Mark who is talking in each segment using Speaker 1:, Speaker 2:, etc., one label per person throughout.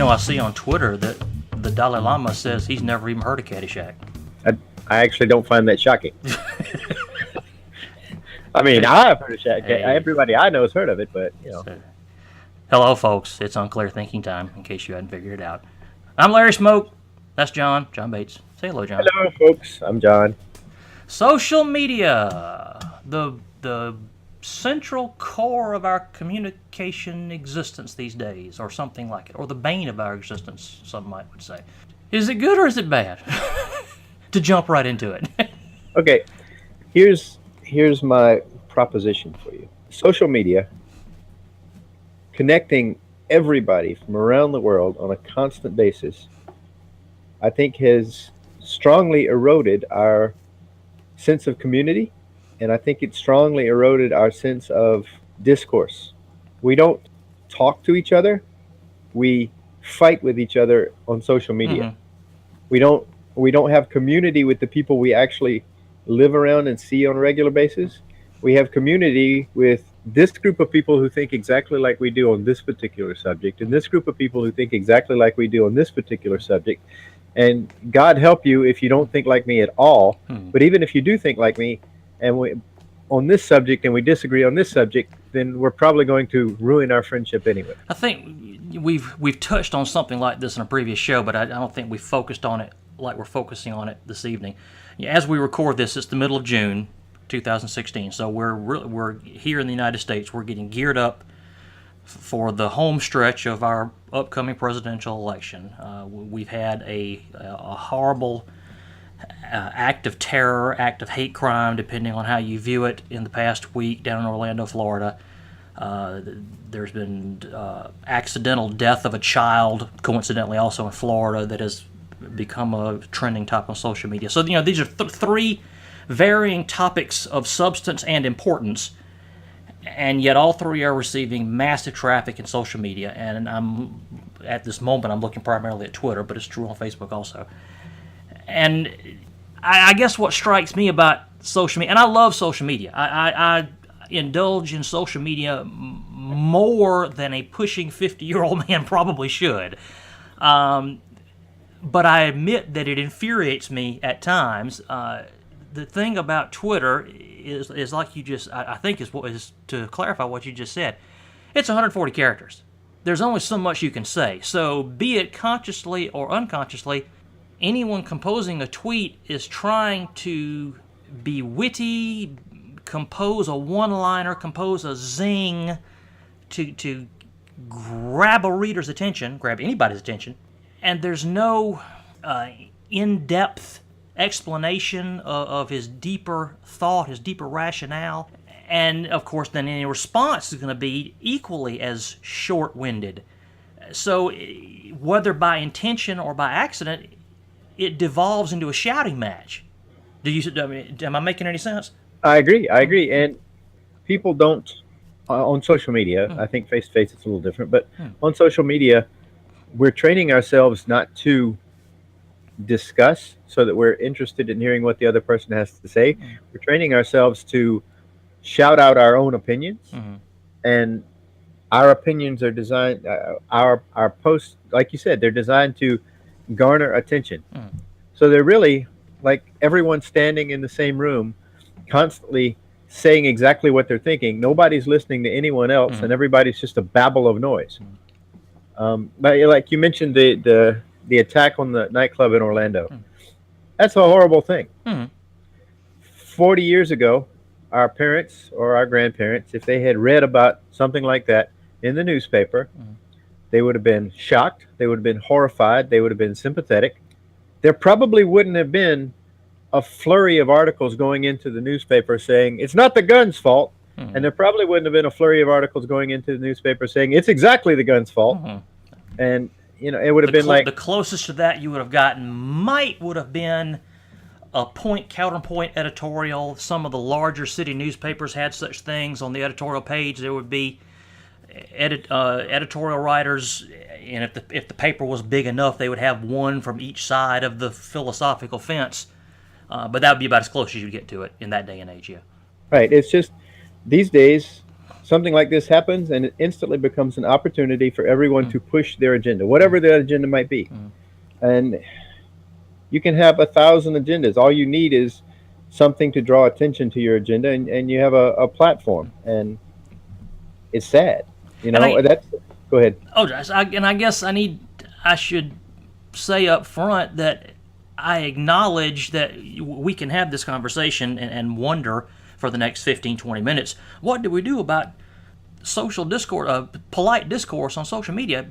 Speaker 1: I see on Twitter that the Dalai Lama says he's never even heard of Caddyshack.
Speaker 2: I actually don't find that shocking. I mean, I've heard of Shack.
Speaker 1: Hey.
Speaker 2: Everybody I know has heard of it, but
Speaker 1: So, hello, folks. It's Unclear Thinking time, in case you hadn't figured it out. I'm Larry Smoke. That's John Bates. Say hello, John.
Speaker 2: Hello, folks. I'm John.
Speaker 1: Social media, the central core of our communication existence these days, or something like it, or the bane of our existence, some might would say. Is it good or is it bad? To jump right into it.
Speaker 2: Okay, here's my proposition for you. Social media, connecting everybody from around the world on a constant basis, I think has strongly eroded our sense of community, and I think it strongly eroded our sense of discourse. We don't talk to each other. We fight with each other on social media. Mm-hmm. We don't have community with the people we actually live around and see on a regular basis. We have community with this group of people who think exactly like we do on this particular subject, and this group of people who think exactly like we do on this particular subject. And God help you if you don't think like me at all. But even if you do think like me, and we on this subject and we disagree on this subject, then we're probably going to ruin our friendship anyway.
Speaker 1: I think we've touched on something like this in a previous show, but I don't think we focused on it like we're focusing on it this evening. As we record this, it's the middle of June 2016, so we're here in the United States. We're getting geared up for the home stretch of our upcoming presidential election. We've had a horrible act of terror, act of hate crime, depending on how you view it, in the past week down in Orlando, Florida. There's been accidental death of a child, coincidentally also in Florida, that has become a trending topic on social media. So, these are three varying topics of substance and importance, and yet all three are receiving massive traffic in social media. And at this moment, I'm looking primarily at Twitter, but it's true on Facebook also. And I guess what strikes me about social media, and I love social media, I indulge in social media more than a pushing 50-year-old man probably should. But I admit that it infuriates me at times. The thing about Twitter is like you just, I think is to clarify what you just said, it's 140 characters. There's only so much you can say. So be it consciously or unconsciously, anyone composing a tweet is trying to be witty, compose a one-liner, compose a zing to grab a reader's attention, grab anybody's attention, and there's no in-depth explanation of his deeper thought, his deeper rationale. And, of course, then any response is going to be equally as short-winded. So whether by intention or by accident, it devolves into a shouting match. Am I making any sense?
Speaker 2: I agree. And people don't, on social media, I think face-to-face it's a little different, but on social media, we're training ourselves not to discuss so that we're interested in hearing what the other person has to say. We're training ourselves to shout out our own opinions, and our opinions are designed, our posts, like you said, they're designed to garner attention. So they're really like everyone standing in the same room, constantly saying exactly what they're thinking. Nobody's listening to anyone else, and everybody's just a babble of noise. But like you mentioned, the attack on the nightclub in Orlando, that's a horrible thing. 40 years ago, our parents or our grandparents, if they had read about something like that in the newspaper, they would have been shocked, they would have been horrified, they would have been sympathetic. There probably wouldn't have been a flurry of articles going into the newspaper saying it's not the gun's fault, and there probably wouldn't have been a flurry of articles going into the newspaper saying it's exactly the gun's fault. And it would have been like
Speaker 1: the closest to that you would have gotten would have been a point counterpoint editorial. Some of the larger city newspapers had such things on the editorial page. There would be editorial writers, and if the paper was big enough, they would have one from each side of the philosophical fence. But that would be about as close as you'd get to it in that day and age. Yeah.
Speaker 2: Right. It's just these days, something like this happens, and it instantly becomes an opportunity for everyone to push their agenda, whatever their agenda might be. And you can have 1,000 agendas. All you need is something to draw attention to your agenda, and you have a platform. And it's sad, that's. Go ahead.
Speaker 1: Oh, and I guess I should say up front that I acknowledge that we can have this conversation and wonder for the next 15, 20 minutes, what do we do about social discourse, polite discourse on social media?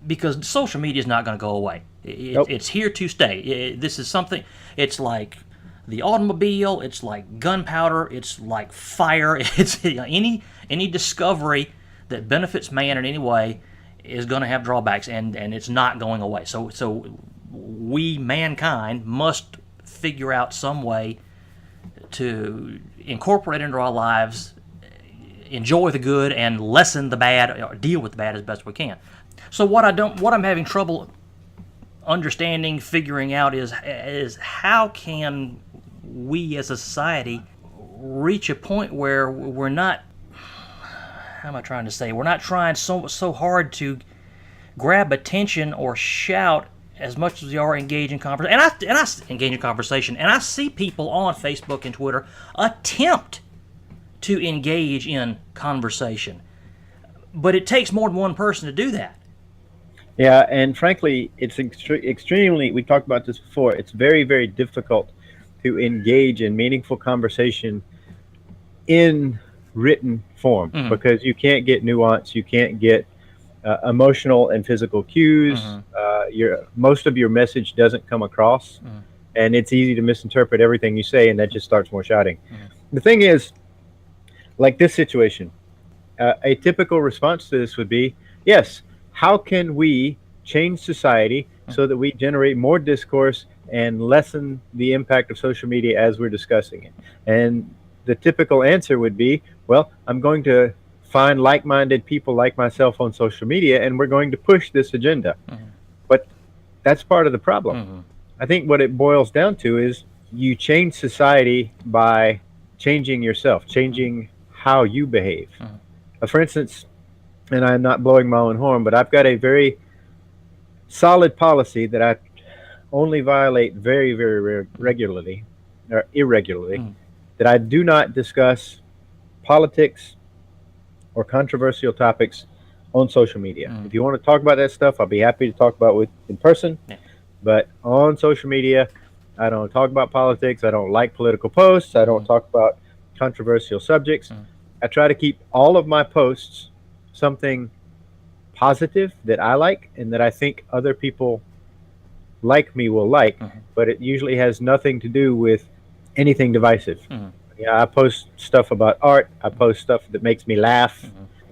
Speaker 1: Because social media is not going to go away.
Speaker 2: Nope.
Speaker 1: It's here to stay. This is something, it's like the automobile, it's like gunpowder, it's like fire, it's any discovery that benefits man in any way is going to have drawbacks, and it's not going away. So we, mankind, must figure out some way to incorporate into our lives, enjoy the good, and lessen the bad, or deal with the bad as best we can. So what I'm having trouble understanding, figuring out is how can we as a society reach a point where we're not, how am I trying to say, we're not trying so hard to grab attention or shout as much as we are engage in conversation. And I engage in conversation, and I see people on Facebook and Twitter attempt to engage in conversation, but it takes more than one person to do that.
Speaker 2: Yeah, and frankly, it's extremely, we talked about this before, it's very, very difficult to engage in meaningful conversation in written form, because you can't get nuance, you can't get emotional and physical cues. Most of your message doesn't come across, and it's easy to misinterpret everything you say, and that just starts more shouting. The thing is, like this situation, a typical response to this would be, yes, how can we change society so that we generate more discourse and lessen the impact of social media as we're discussing it? And the typical answer would be, well, I'm going to find like-minded people like myself on social media, and we're going to push this agenda. But that's part of the problem. I think what it boils down to is you change society by changing yourself, changing how you behave. For instance, and I'm not blowing my own horn, but I've got a very solid policy that I only violate very, very regularly, or irregularly, that I do not discuss politics or controversial topics on social media. If you want to talk about that stuff, I'll be happy to talk about it in person. But on social media, I don't talk about politics. I don't like political posts. I don't talk about controversial subjects. I try to keep all of my posts something positive that I like and that I think other people like me will like, but it usually has nothing to do with anything divisive. Yeah, I post stuff about art. I post stuff that makes me laugh.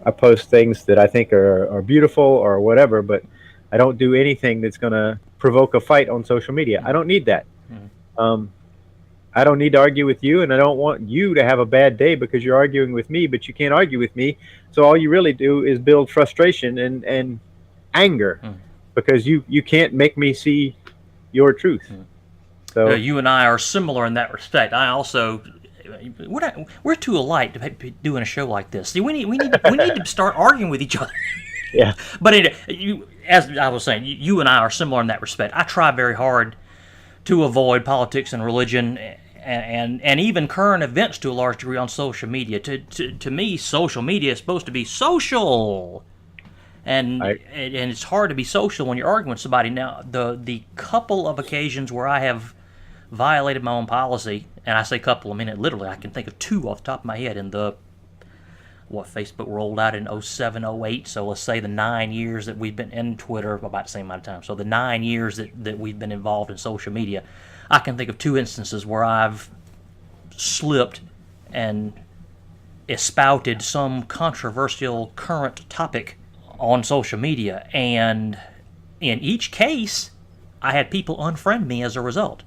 Speaker 2: I post things that I think are beautiful or whatever, but I don't do anything that's going to provoke a fight on social media. I don't need that. I don't need to argue with you, and I don't want you to have a bad day because you're arguing with me, but you can't argue with me. So all you really do is build frustration and anger because you can't make me see your truth. So
Speaker 1: you and I are similar in that respect. I also, we're too alike to be doing a show like this. See, we need to start arguing with each other.
Speaker 2: Yeah.
Speaker 1: But as I was saying, you and I are similar in that respect. I try very hard to avoid politics and religion and even current events to a large degree on social media. To me, social media is supposed to be social, and it's hard to be social when you're arguing with somebody. Now, the couple of occasions where I have violated my own policy, and I say couple, I mean it literally, I can think of two off the top of my head in Facebook rolled out in 07, 08, so let's say the 9 years that we've been in Twitter, about the same amount of time, so the 9 years that we've been involved in social media, I can think of two instances where I've slipped and espouted some controversial current topic on social media, and in each case, I had people unfriend me as a result.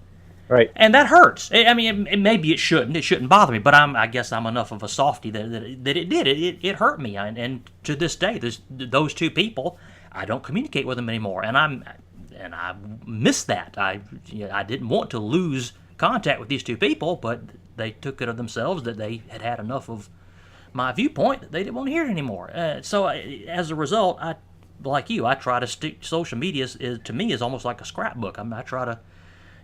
Speaker 2: Right.
Speaker 1: And that hurts. I mean, maybe it shouldn't bother me, but I guess I'm enough of a softie that it did. It hurt me, and to this day, those two people, I don't communicate with them anymore, and I miss that. I didn't want to lose contact with these two people, but they took it of themselves that they had enough of my viewpoint, they didn't want to hear it anymore. As a result, I like you, I try to stick. Social media to me is almost like a scrapbook. I try to,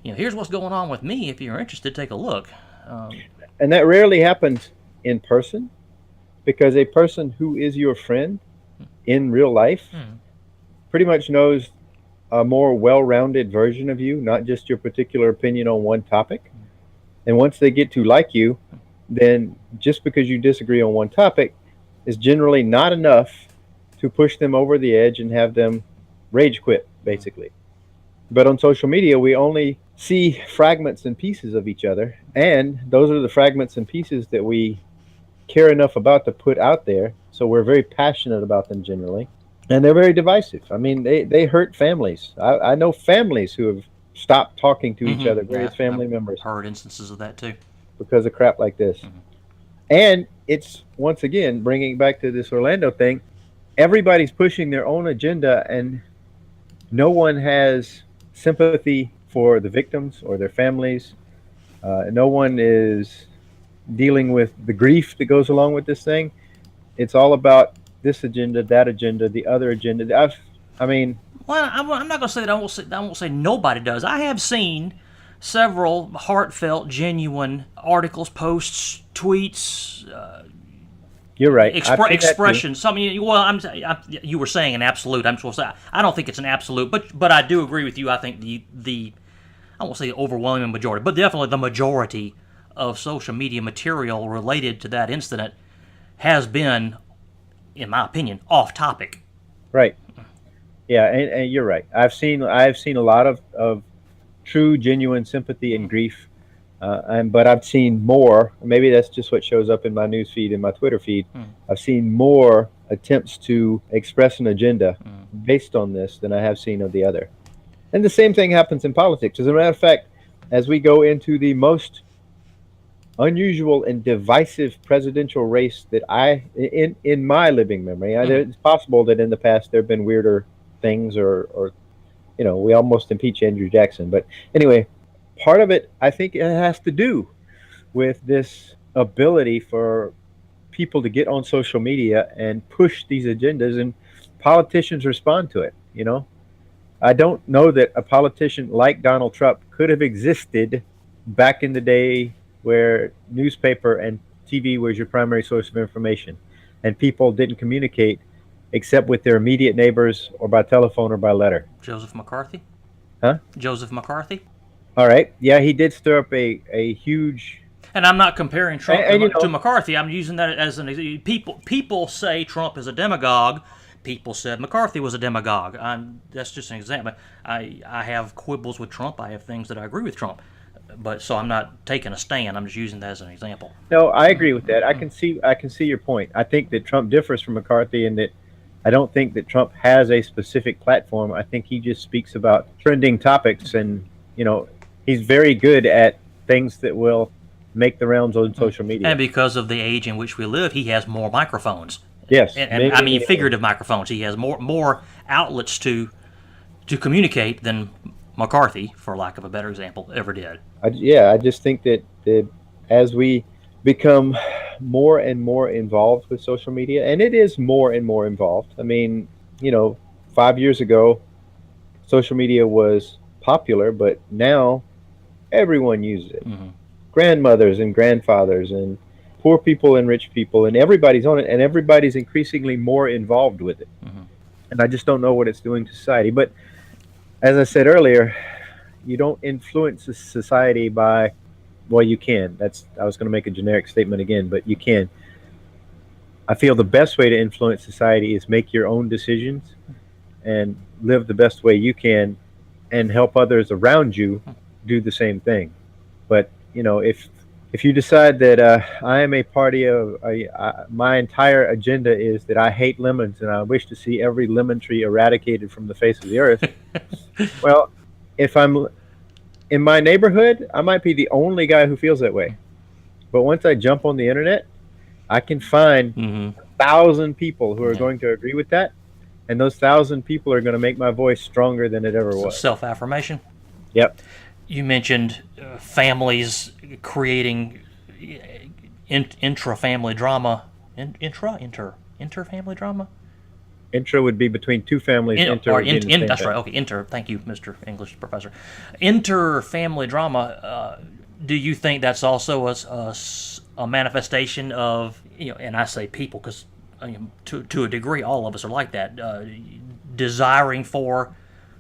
Speaker 1: here's what's going on with me. If you're interested, take a look.
Speaker 2: And that rarely happens in person, because a person who is your friend in real life pretty much knows a more well-rounded version of you, not just your particular opinion on one topic. And once they get to like you, then just because you disagree on one topic is generally not enough to push them over the edge and have them rage quit, basically. But on social media, we only see fragments and pieces of each other, and those are the fragments and pieces that we care enough about to put out there. So we're very passionate about them generally, and they're very divisive. I mean, they hurt families. I know families who have stopped talking to each other, various family members.
Speaker 1: Heard instances of that too.
Speaker 2: Because of crap like this. And it's, once again, bringing it back to this Orlando thing, everybody's pushing their own agenda, and no one has sympathy for the victims or their families. No one is dealing with the grief that goes along with this thing. It's all about this agenda, that agenda, the other agenda.
Speaker 1: Well, I'm not going to say that. I won't say nobody does. I have seen several heartfelt, genuine articles, posts, tweets.
Speaker 2: You're right.
Speaker 1: Expressions. Something. Well, you were saying an absolute. I'm supposed to say I don't think it's an absolute, but I do agree with you. I think the I won't say the overwhelming majority, but definitely the majority of social media material related to that incident has been, in my opinion, off topic.
Speaker 2: Right. Yeah, and you're right. I've seen a lot of true, genuine sympathy and grief, but I've seen more. Maybe that's just what shows up in my news feed and my Twitter feed. I've seen more attempts to express an agenda based on this than I have seen of the other. And the same thing happens in politics. As a matter of fact, as we go into the most unusual and divisive presidential race that in my living memory, it's possible that in the past there have been weirder things, or we almost impeach Andrew Jackson. But anyway, part of it, I think it has to do with this ability for people to get on social media and push these agendas, and politicians respond to it. I don't know that a politician like Donald Trump could have existed back in the day where newspaper and TV was your primary source of information, and people didn't communicate except with their immediate neighbors or by telephone or by letter.
Speaker 1: Joseph McCarthy?
Speaker 2: Huh?
Speaker 1: Joseph McCarthy?
Speaker 2: All right. Yeah, he did stir up a huge...
Speaker 1: And I'm not comparing Trump to McCarthy. I'm using that as an example. People say Trump is a demagogue. People said McCarthy was a demagogue. That's just an example. I have quibbles with Trump. I have things that I agree with Trump. So I'm not taking a stand. I'm just using that as an example.
Speaker 2: No, I agree with that. I can see your point. I think that Trump differs from McCarthy in that I don't think that Trump has a specific platform. I think he just speaks about trending topics, and he's very good at things that will make the rounds on social media.
Speaker 1: And because of the age in which we live, he has more microphones.
Speaker 2: Yes,
Speaker 1: and I mean figurative microphones. He has more outlets to communicate than McCarthy, for lack of a better example, ever did.
Speaker 2: I just think that as we become more and more involved with social media, and it is more and more involved. I mean, 5 years ago, social media was popular, but now everyone uses it. Grandmothers and grandfathers and poor people and rich people, and everybody's on it, and everybody's increasingly more involved with it. And I just don't know what it's doing to society. But as I said earlier, you don't influence a society by, well, you can. I was going to make a generic statement again, but you can. I feel the best way to influence society is make your own decisions and live the best way you can, and help others around you do the same thing. But if you decide that I am a party of my entire agenda is that I hate lemons and I wish to see every lemon tree eradicated from the face of the earth, well, if I'm in my neighborhood, I might be the only guy who feels that way. But once I jump on the internet, I can find 1,000 people who are going to agree with that, and those 1,000 people are going to make my voice stronger than it ever was.
Speaker 1: Self-affirmation.
Speaker 2: Yep.
Speaker 1: You mentioned families creating intra-family drama Inter-family drama?
Speaker 2: Intra would be between two families. Inter would be in the same
Speaker 1: That's right.
Speaker 2: family.
Speaker 1: Okay, thank you, Mr. English professor. Inter-family drama. Do you think that's also a manifestation of, and I say people because to a degree all of us are like that, desiring for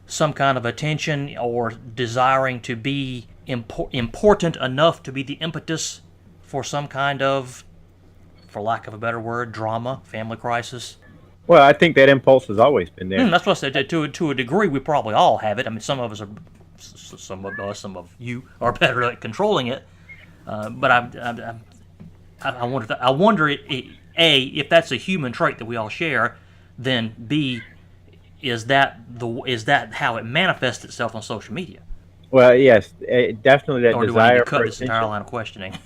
Speaker 1: some kind of attention or desiring to be important enough to be the impetus for some kind of, for lack of a better word, drama, family crisis?
Speaker 2: Well, I think that impulse has always been there.
Speaker 1: That's what I said. To a degree, we probably all have it. I mean, some of you are better at controlling it. But I wonder, A, if that's a human trait that we all share, then B, is that how it manifests itself on social media?
Speaker 2: Well, yes, definitely that
Speaker 1: Or do we need
Speaker 2: desire
Speaker 1: to
Speaker 2: for
Speaker 1: cut this entire
Speaker 2: attention.
Speaker 1: line of questioning?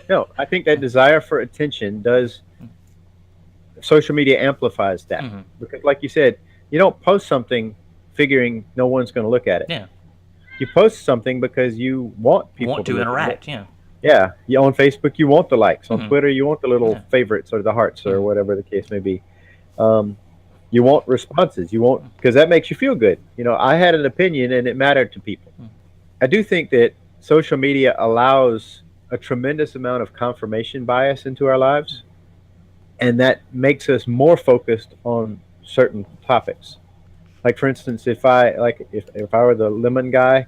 Speaker 2: No, I think that desire for attention does. Social media amplifies that because, like you said, you don't post something figuring no one's going to look at it.
Speaker 1: Yeah.
Speaker 2: You post something because you want people
Speaker 1: Want to
Speaker 2: look at
Speaker 1: interact,
Speaker 2: it.
Speaker 1: yeah.
Speaker 2: Yeah. You on Facebook, you want the likes. On Twitter, you want the little favorites or the hearts or whatever the case may be. You want responses. You want, because that makes you feel good. I had an opinion and it mattered to people. I do think that social media allows a tremendous amount of confirmation bias into our lives. And that makes us more focused on certain topics. Like, for instance, if I were the lemon guy,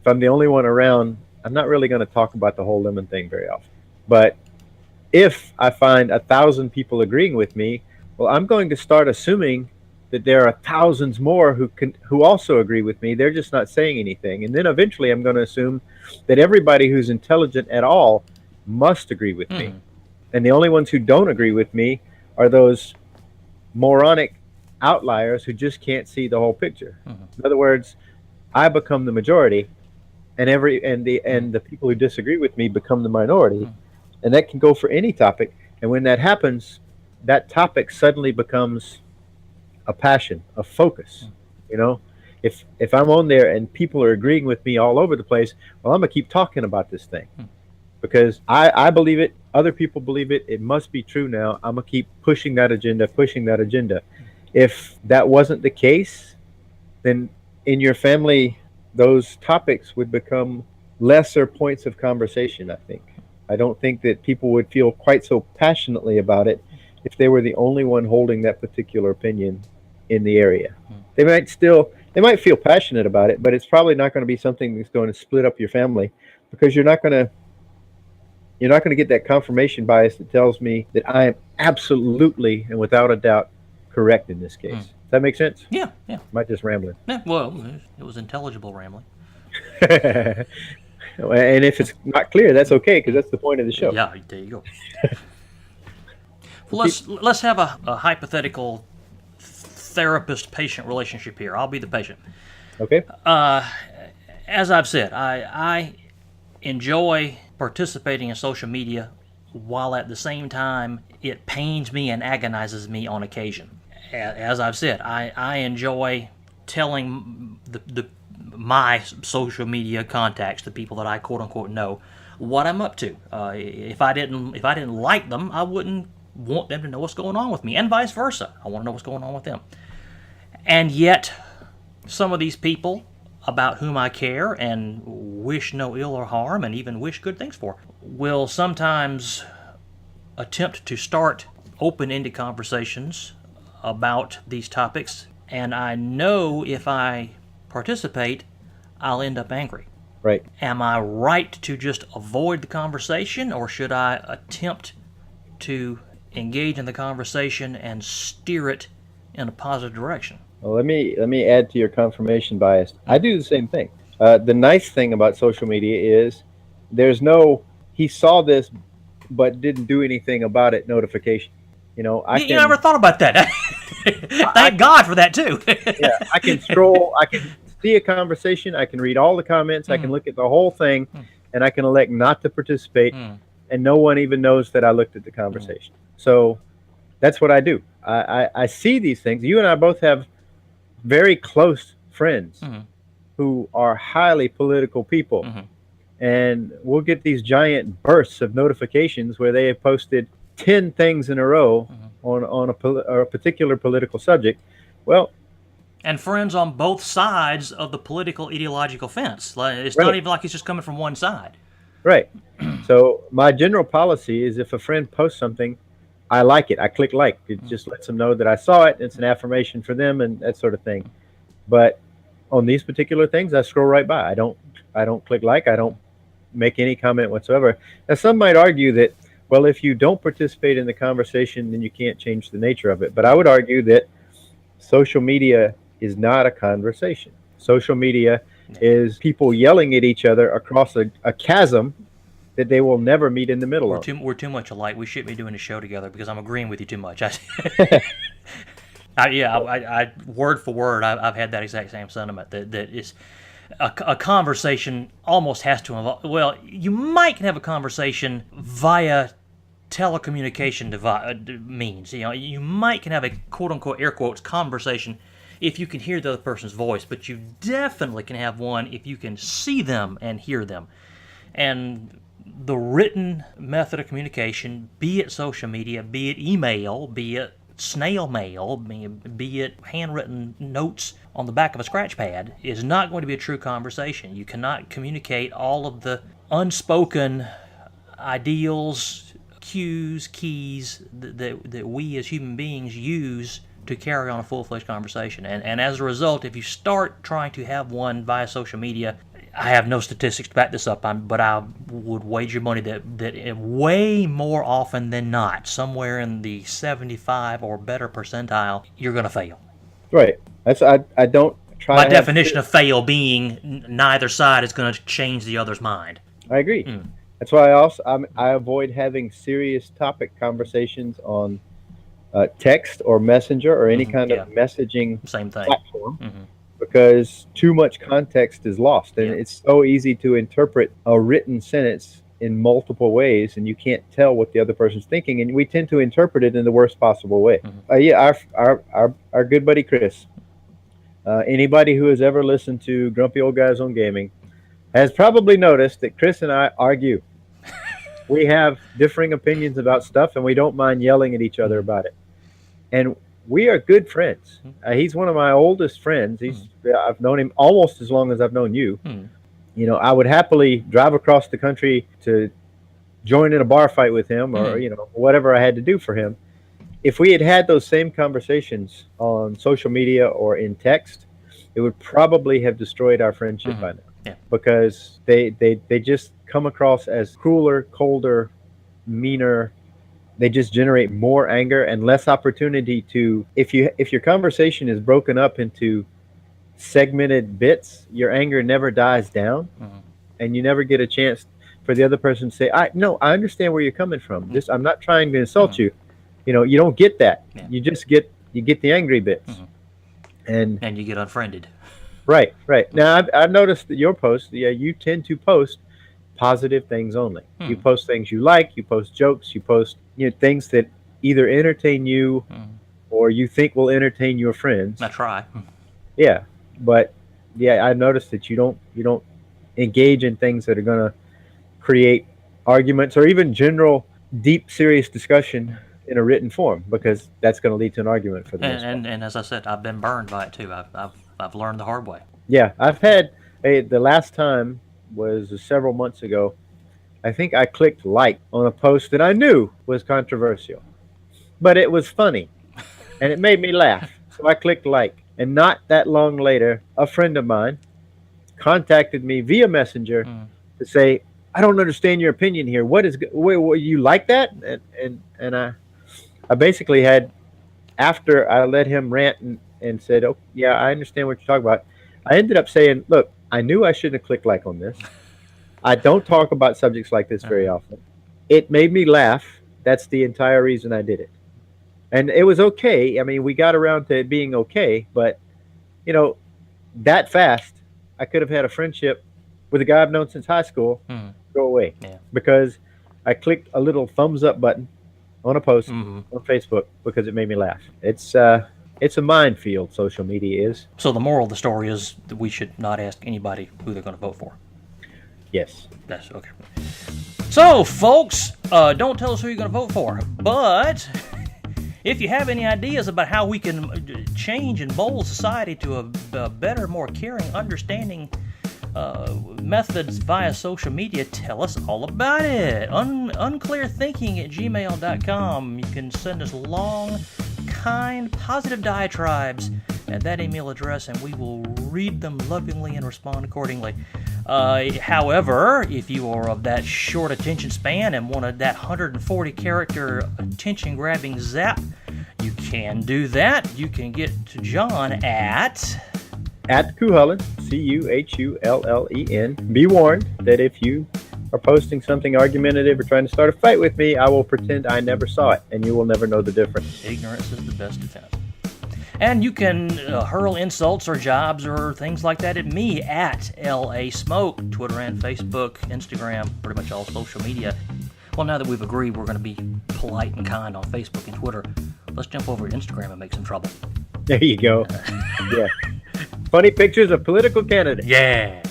Speaker 2: if I'm the only one around, I'm not really going to talk about the whole lemon thing very often. But if I find 1,000 people agreeing with me, well, I'm going to start assuming that there are thousands more who also agree with me. They're just not saying anything. And then eventually I'm going to assume that everybody who's intelligent at all must agree with me. And the only ones who don't agree with me are those moronic outliers who just can't see the whole picture. In other words, I become the majority, and the people who disagree with me become the minority. And that can go for any topic. And when that happens, that topic suddenly becomes a passion, a focus. If I'm on there and people are agreeing with me all over the place, well, I'm gonna keep talking about this thing. Because I believe it, other people believe it, it must be true now. I'm going to keep pushing that agenda. If that wasn't the case, then in your family, those topics would become lesser points of conversation, I think. I don't think that people would feel quite so passionately about it if they were the only one holding that particular opinion in the area. They might feel passionate about it, but it's probably not going to be something that's going to split up your family, because you're not going to get that confirmation bias that tells me that I am absolutely and without a doubt correct in this case. Does that make sense?
Speaker 1: Yeah.
Speaker 2: Am I just rambling?
Speaker 1: Yeah, well, it was intelligible rambling.
Speaker 2: And if it's not clear, that's okay, because that's the point of the show.
Speaker 1: Yeah, there you go. Well, let's have a hypothetical therapist-patient relationship here. I'll be the patient.
Speaker 2: Okay.
Speaker 1: As I've said, I enjoy participating in social media, while at the same time it pains me and agonizes me on occasion. As I've said, I enjoy telling my social media contacts, the people that I quote unquote know, what I'm up to. If I didn't like them, I wouldn't want them to know what's going on with me, and vice versa. I want to know what's going on with them. And yet, some of these people about whom I care and wish no ill or harm and even wish good things for will sometimes attempt to start open-ended conversations about these topics, and I know if I participate, I'll end up angry.
Speaker 2: Right.
Speaker 1: Am I right to just avoid the conversation, or should I attempt to engage in the conversation and steer it in a positive direction?
Speaker 2: Well, let me add to your confirmation bias. I do the same thing. The nice thing about social media is there's no he saw this but didn't do anything about it notification. You
Speaker 1: never thought about that. Thank God for that too.
Speaker 2: Yeah, I can scroll. I can see a conversation. I can read all the comments. I can look at the whole thing, and I can elect not to participate, and no one even knows that I looked at the conversation. So that's what I do. I see these things. You and I both have very close friends who are highly political people, and we'll get these giant bursts of notifications where they have posted 10 things in a row on a particular political subject, well,
Speaker 1: And friends on both sides of the political ideological fence. Like, it's not
Speaker 2: right,
Speaker 1: even like it's just coming from one side.
Speaker 2: right. So my general policy is if a friend posts something, I like it. I click like. It just lets them know that I saw it. It's an affirmation for them and that sort of thing. But on these particular things, I scroll right by. I don't click like. I don't make any comment whatsoever. Now, some might argue that, well, if you don't participate in the conversation, then you can't change the nature of it. But I would argue that social media is not a conversation. Social media is people yelling at each other across a chasm that they will never meet in the middle of.
Speaker 1: We're too much alike. We shouldn't be doing a show together because I'm agreeing with you too much. Word for word, I've had that exact same sentiment. That is a conversation almost has to involve. Well, you might have a conversation via telecommunication means. You know, you might can have a quote unquote air quotes conversation if you can hear the other person's voice, but you definitely can have one if you can see them and hear them. And the written method of communication, be it social media, be it email, be it snail mail, be it handwritten notes on the back of a scratch pad, is not going to be a true conversation. You cannot communicate all of the unspoken ideals, cues, keys that we as human beings use to carry on a full-fledged conversation. And as a result, if you start trying to have one via social media, I have no statistics to back this up, but I would wager money that way more often than not, somewhere in the 75 or better percentile, you're going to fail.
Speaker 2: Right. I don't try.
Speaker 1: My definition of fail being neither side is going to change the other's mind.
Speaker 2: I agree. That's why I avoid having serious topic conversations on text or messenger or any kind of messaging
Speaker 1: Same thing.
Speaker 2: platform. Because too much context is lost, and it's so easy to interpret a written sentence in multiple ways, and you can't tell what the other person's thinking, and we tend to interpret it in the worst possible way. Our good buddy Chris, anybody who has ever listened to Grumpy Old Guys on Gaming has probably noticed that Chris and I argue. We have differing opinions about stuff, and we don't mind yelling at each other about it. And we are good friends. He's one of my oldest friends. I've known him almost as long as I've known you. You know, I would happily drive across the country to join in a bar fight with him, or whatever I had to do for him. If we had had those same conversations on social media or in text, it would probably have destroyed our friendship by now.
Speaker 1: Yeah.
Speaker 2: Because they just come across as crueler, colder, meaner. They just generate more anger and less opportunity to, if your conversation is broken up into segmented bits, your anger never dies down, and you never get a chance for the other person to say, I understand where you're coming from. I'm not trying to insult you. You know, you don't get that. You just get the angry bits. And
Speaker 1: you get unfriended.
Speaker 2: Right. Now I've noticed that your posts, you tend to post positive things only. You post things you like, you post jokes, you post things that either entertain you or you think will entertain your friends.
Speaker 1: I try.
Speaker 2: Yeah, but I noticed that you don't engage in things that are going to create arguments or even general deep serious discussion in a written form, because that's going to lead to an argument for the most part.
Speaker 1: And as I said, I've been burned by it too. I've learned the hard way.
Speaker 2: Yeah, I've had the last time was several months ago. I think I clicked like on a post that I knew was controversial, but it was funny and it made me laugh. So I clicked like, and not that long later, a friend of mine contacted me via Messenger to say, I don't understand your opinion here. What you like that? And I basically had, after I let him rant and said, oh yeah, I understand what you're talking about, I ended up saying, look, I knew I shouldn't have clicked like on this. I don't talk about subjects like this very often. It made me laugh. That's the entire reason I did it. And it was okay. I mean, we got around to it being okay, but that fast, I could have had a friendship with a guy I've known since high school go away because I clicked a little thumbs up button on a post on Facebook because it made me laugh. It's a minefield, social media is.
Speaker 1: So the moral of the story is that we should not ask anybody who they're going to vote for.
Speaker 2: Yes.
Speaker 1: That's okay. So, folks, don't tell us who you're going to vote for, but if you have any ideas about how we can change and mold society to a better, more caring, understanding methods via social media, tell us all about it. Unclearthinking@gmail.com. You can send us long, kind, positive diatribes at that email address, and we will read them lovingly and respond accordingly. However, if you are of that short attention span and wanted that 140-character attention-grabbing zap, you can do that. You can get to John at
Speaker 2: Cuhullen, Cuhullen. Be warned that if you are posting something argumentative or trying to start a fight with me, I will pretend I never saw it, and you will never know the difference.
Speaker 1: Ignorance is the best defense. And you can hurl insults or jabs or things like that at me at LA Smoke, Twitter and Facebook, Instagram, pretty much all social media. Well, now that we've agreed we're going to be polite and kind on Facebook and Twitter, let's jump over to Instagram and make some trouble.
Speaker 2: There you go. Yeah. Funny pictures of political candidates.
Speaker 1: Yeah.